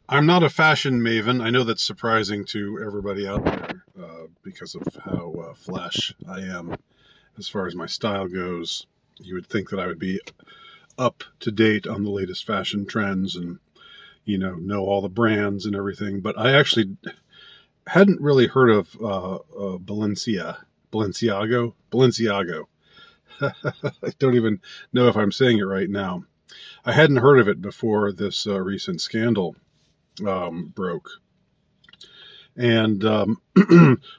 I'm not a fashion maven. I know that's surprising to everybody out there because of how flash I am as far as my style goes. You would think that I would be up to date on the latest fashion trends and, know all the brands and everything. But I actually hadn't really heard of Ballenciaga. I don't even know if I'm saying it right now. I hadn't heard of it before this recent scandal broke. And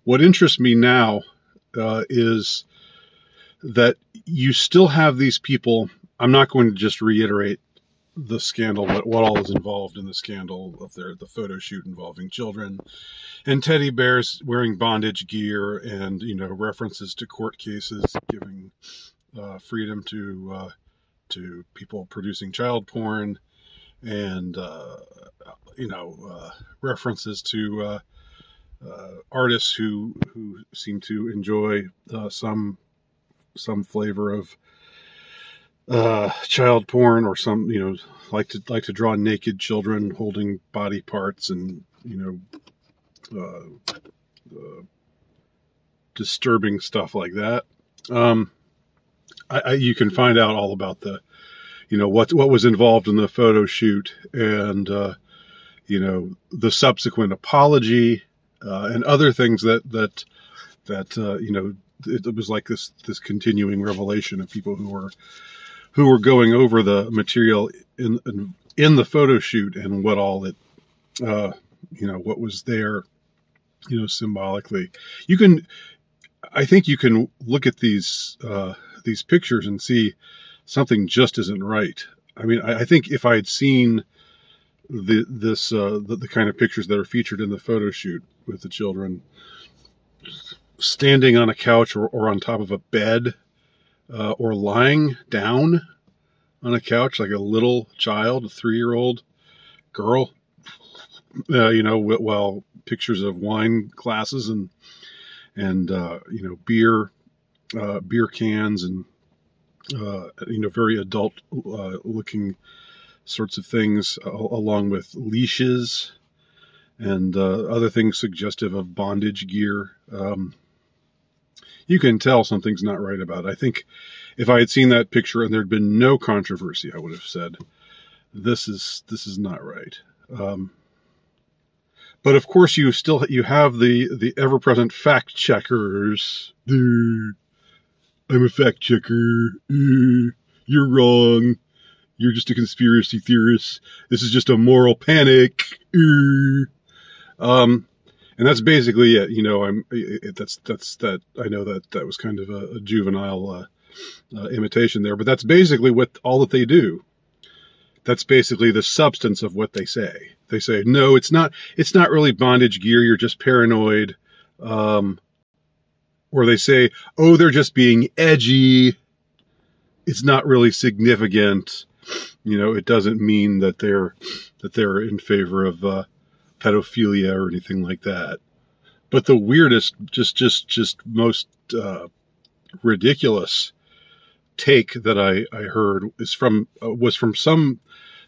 what interests me now is that you still have these people. I'm not going to just reiterate the scandal, what all is involved in the scandal of the photo shoot involving children and teddy bears wearing bondage gear and, references to court cases giving freedom to people producing child porn and, references to artists who seem to enjoy some flavor of child porn, or some like to draw naked children holding body parts and disturbing stuff like that. You can find out all about the what was involved in the photo shoot and the subsequent apology and other things that it was like this continuing revelation of people who were going over the material in the photo shoot and what all it what was there symbolically. I think you can look at these pictures and see something just isn't right. I mean, I think if I had seen the kind of pictures that are featured in the photo shoot with the children standing on a couch or on top of a bed, or lying down on a couch like a little child, a 3-year-old girl, while pictures of wine glasses and beer cans and very adult looking sorts of things, along with leashes and other things suggestive of bondage gear. You can tell something's not right about it. I think if I had seen that picture and there'd been no controversy, I would have said, this is not right. But of course you have the ever-present fact checkers. I'm a fact checker. You're wrong. You're just a conspiracy theorist. This is just a moral panic. And that's basically it. I know that was kind of a juvenile imitation there, but that's basically all that they do. That's basically the substance of what they say. They say, no, it's not really bondage gear. You're just paranoid. Or they say, oh, they're just being edgy. It's not really significant. It doesn't mean that they're in favor of pedophilia or anything like that. But the weirdest, just most ridiculous take that I heard was from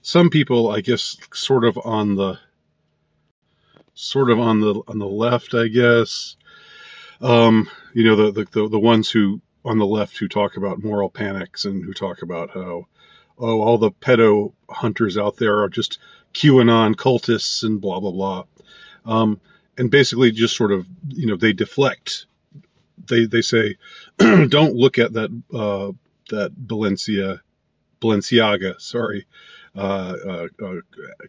some people, I guess, sort of on the left, I guess. The ones who on the left who talk about moral panics and who talk about how, all the pedo hunters out there are just QAnon cultists and blah, blah, blah. And basically just sort of, they deflect. They say, don't look at that Ballenciaga,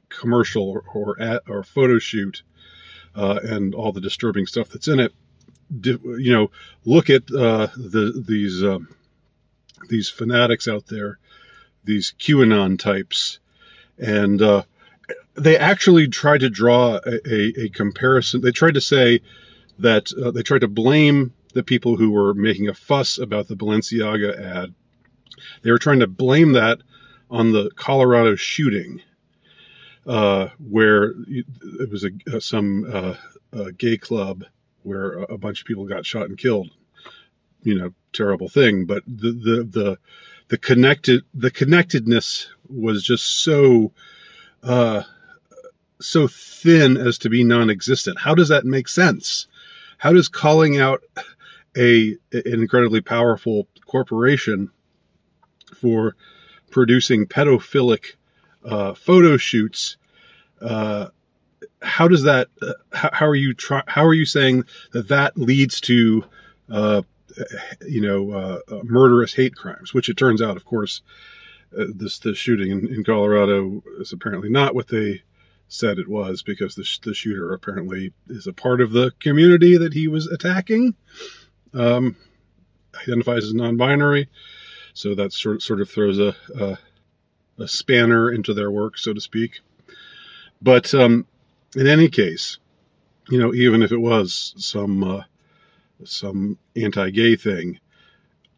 commercial or photo shoot, and all the disturbing stuff that's in it. Look at these fanatics out there, these QAnon types, and they actually tried to draw a comparison. They tried to say that they tried to blame the people who were making a fuss about the Ballenciaga ad. They were trying to blame that on the Colorado shooting, where it was some gay club where a bunch of people got shot and killed. Terrible thing. But the connectedness was just so so thin as to be non-existent? How does that make sense? How does calling out an incredibly powerful corporation for producing pedophilic photo shoots, how does that? How are you saying that leads to murderous hate crimes? Which it turns out, of course, this shooting in Colorado is apparently not what they said it was, because the shooter apparently is a part of the community that he was attacking. Identifies as non-binary, so that sort of throws a spanner into their work, so to speak. But in any case, even if it was some anti-gay thing,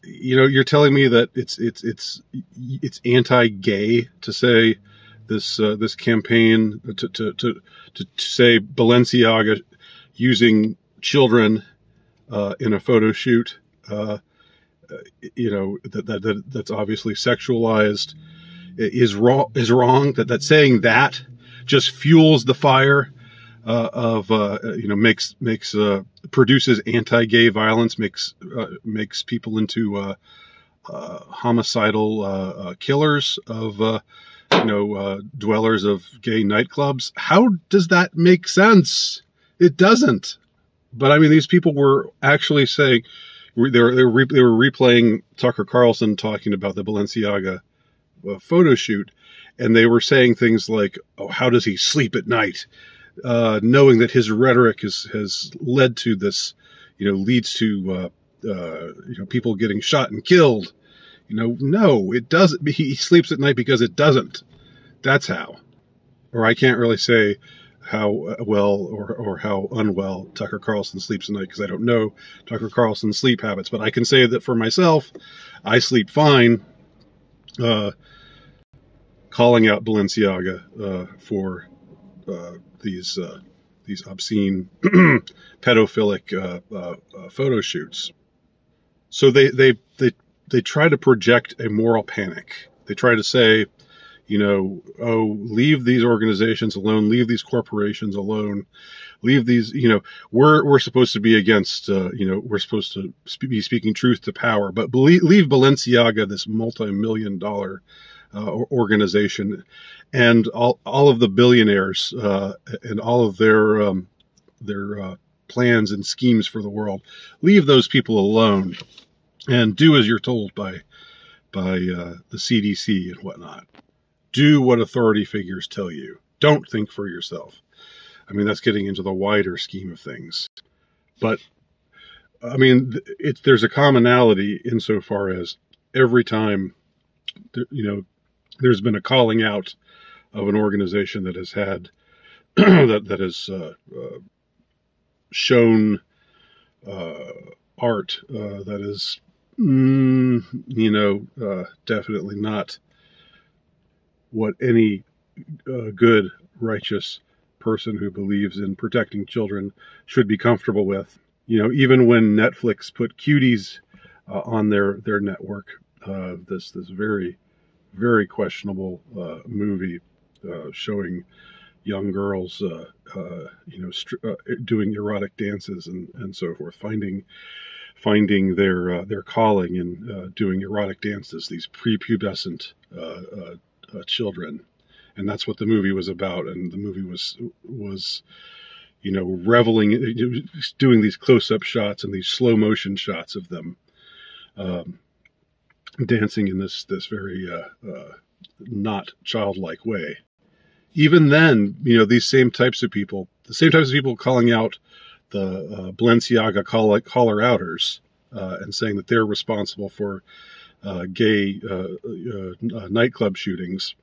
you're telling me that it's anti-gay to say this campaign to say Ballenciaga using children in a photo shoot, that's obviously sexualized, is wrong. That saying that just fuels the fire produces anti-gay violence, makes people into homicidal killers of dwellers of gay nightclubs. How does that make sense? It doesn't. But I mean, these people were actually saying, they were replaying Tucker Carlson talking about the Ballenciaga photo shoot, and they were saying things like, "Oh, how does he sleep at night?" Knowing that his rhetoric has led to this, leads to people getting shot and killed. No, it doesn't. He sleeps at night because it doesn't. That's how. Or I can't really say how well or how unwell Tucker Carlson sleeps at night, because I don't know Tucker Carlson's sleep habits. But I can say that for myself, I sleep fine. Calling out Balenciaga for these obscene pedophilic photo shoots. So they try to project a moral panic. They try to say, leave these organizations alone, leave these corporations alone, leave these, we're supposed to be against, we're supposed to be speaking truth to power, but leave Balenciaga, this multi-million-dollar organization, and all of the billionaires and all of their plans and schemes for the world. Leave those people alone, and do as you're told by the CDC and whatnot. Do what authority figures tell you. Don't think for yourself. I mean, that's getting into the wider scheme of things. But, I mean, there's a commonality insofar as every time, there's been a calling out of an organization that has had, that has shown art that is, definitely not what any good, righteous person who believes in protecting children should be comfortable with. Even when Netflix put Cuties on their network, this very, very questionable movie showing young girls, doing erotic dances and so forth, finding their calling in doing erotic dances, these prepubescent children. And that's what the movie was about. And the movie was reveling, doing these close-up shots and these slow motion shots of them dancing in this very not childlike way. Even then, these same types of people, calling out the Balenciaga caller outers and saying that they're responsible for gay nightclub shootings.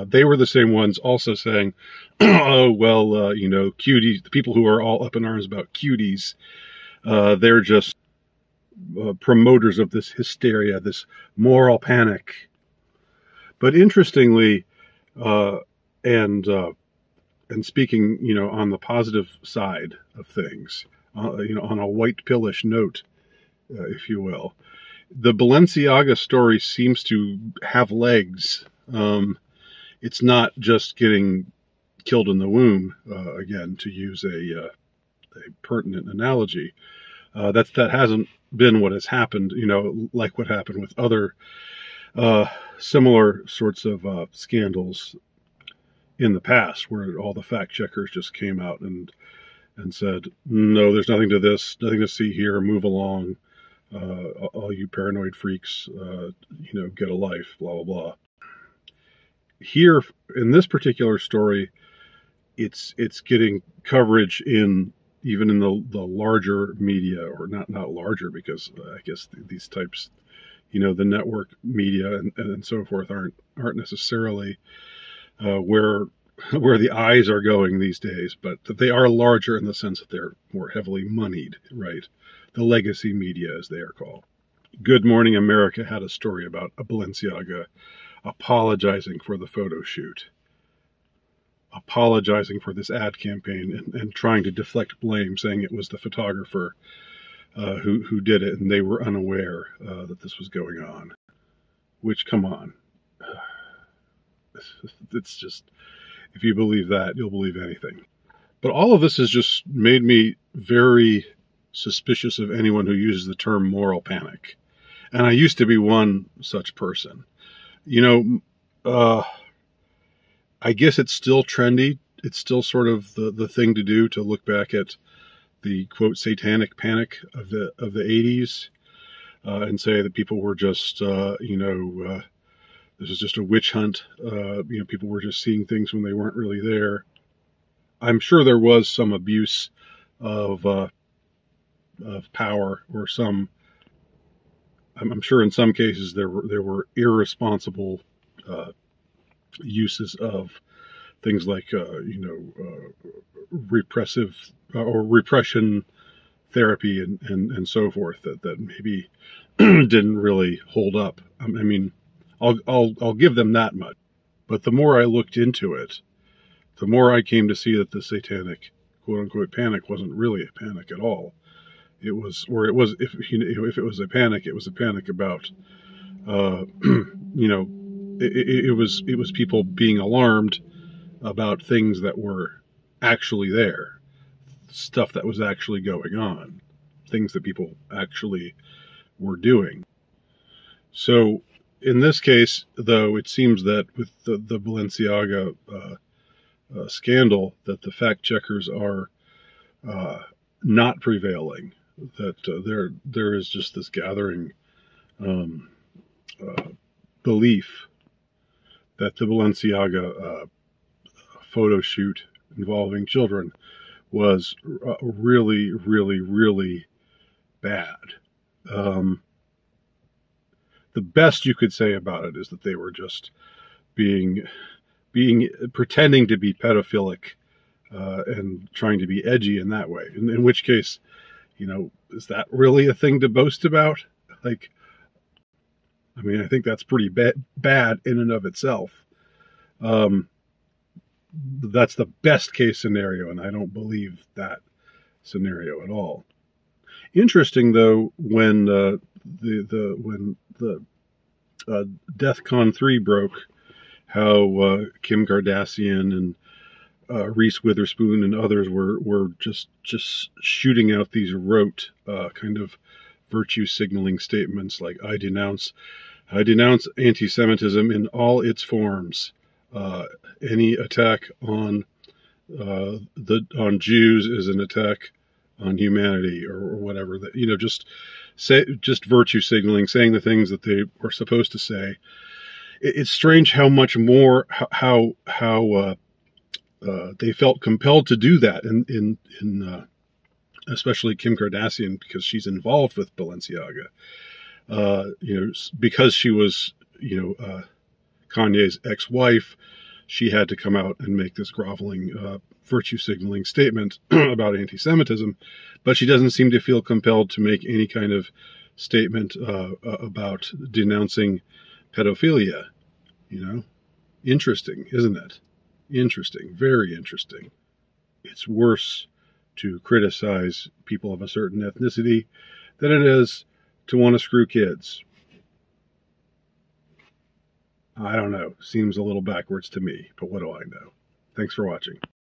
They were the same ones also saying, oh, well, cuties, the people who are all up in arms about cuties, they're just promoters of this hysteria, this moral panic. But interestingly, and speaking, on the positive side of things, on a white pillish note, if you will, the Balenciaga story seems to have legs. It's not just getting killed in the womb, again, to use a pertinent analogy. That hasn't been what has happened, like what happened with other similar sorts of scandals in the past, where all the fact checkers just came out and said, no, there's nothing to this, nothing to see here, move along, all you paranoid freaks, get a life, blah, blah, blah. Here, in this particular story, it's getting coverage even in the larger media, or not larger, because I guess these types, the network media and so forth aren't necessarily where the eyes are going these days, but they are larger in the sense that they're more heavily moneyed, right? The legacy media, as they are called. Good Morning America had a story about a Ballenciaga apologizing for the photo shoot, apologizing for this ad campaign, and trying to deflect blame, saying it was the photographer who did it, and they were unaware that this was going on. Which, come on. It's just, if you believe that, you'll believe anything. But all of this has just made me very suspicious of anyone who uses the term moral panic. And I used to be one such person. I guess it's still trendy. It's still sort of the thing to do, to look back at the, quote, satanic panic of the 80s and say that people were just, this is just a witch hunt. People were just seeing things when they weren't really there. I'm sure there was some abuse of power, or some. I'm sure in some cases there were irresponsible uses of things like repressive or repression therapy and so forth that maybe didn't really hold up. I mean, I'll give them that much. But the more I looked into it, the more I came to see that the satanic, quote unquote, panic wasn't really a panic at all. It was, if it was a panic, it was a panic about, it was people being alarmed about things that were actually there, stuff that was actually going on, things that people actually were doing. So in this case, though, it seems that with the Ballenciaga scandal, that the fact checkers are not prevailing. That there is just this gathering belief that the Ballenciaga photo shoot involving children was really, really, really bad. The best you could say about it is that they were just pretending to be pedophilic and trying to be edgy in that way. In which case, is that really a thing to boast about? I think that's pretty bad in and of itself. That's the best case scenario, and I don't believe that scenario at all. Interesting, though, when the DEFCON 3 broke, how Kim Kardashian and Reese Witherspoon and others were just shooting out these rote kind of virtue signaling statements like, I denounce anti-Semitism in all its forms. Any attack on Jews is an attack on humanity, or whatever. That just virtue signaling, saying the things that they were supposed to say. It's strange how much more how they felt compelled to do that in especially Kim Kardashian, because she's involved with Ballenciaga. Because she was Kanye's ex-wife, she had to come out and make this groveling virtue signaling statement about anti-Semitism, but she doesn't seem to feel compelled to make any kind of statement about denouncing pedophilia. Interesting, isn't it? Interesting, very interesting. It's worse to criticize people of a certain ethnicity than it is to want to screw kids. I don't know. Seems a little backwards to me, but what do I know? Thanks for watching.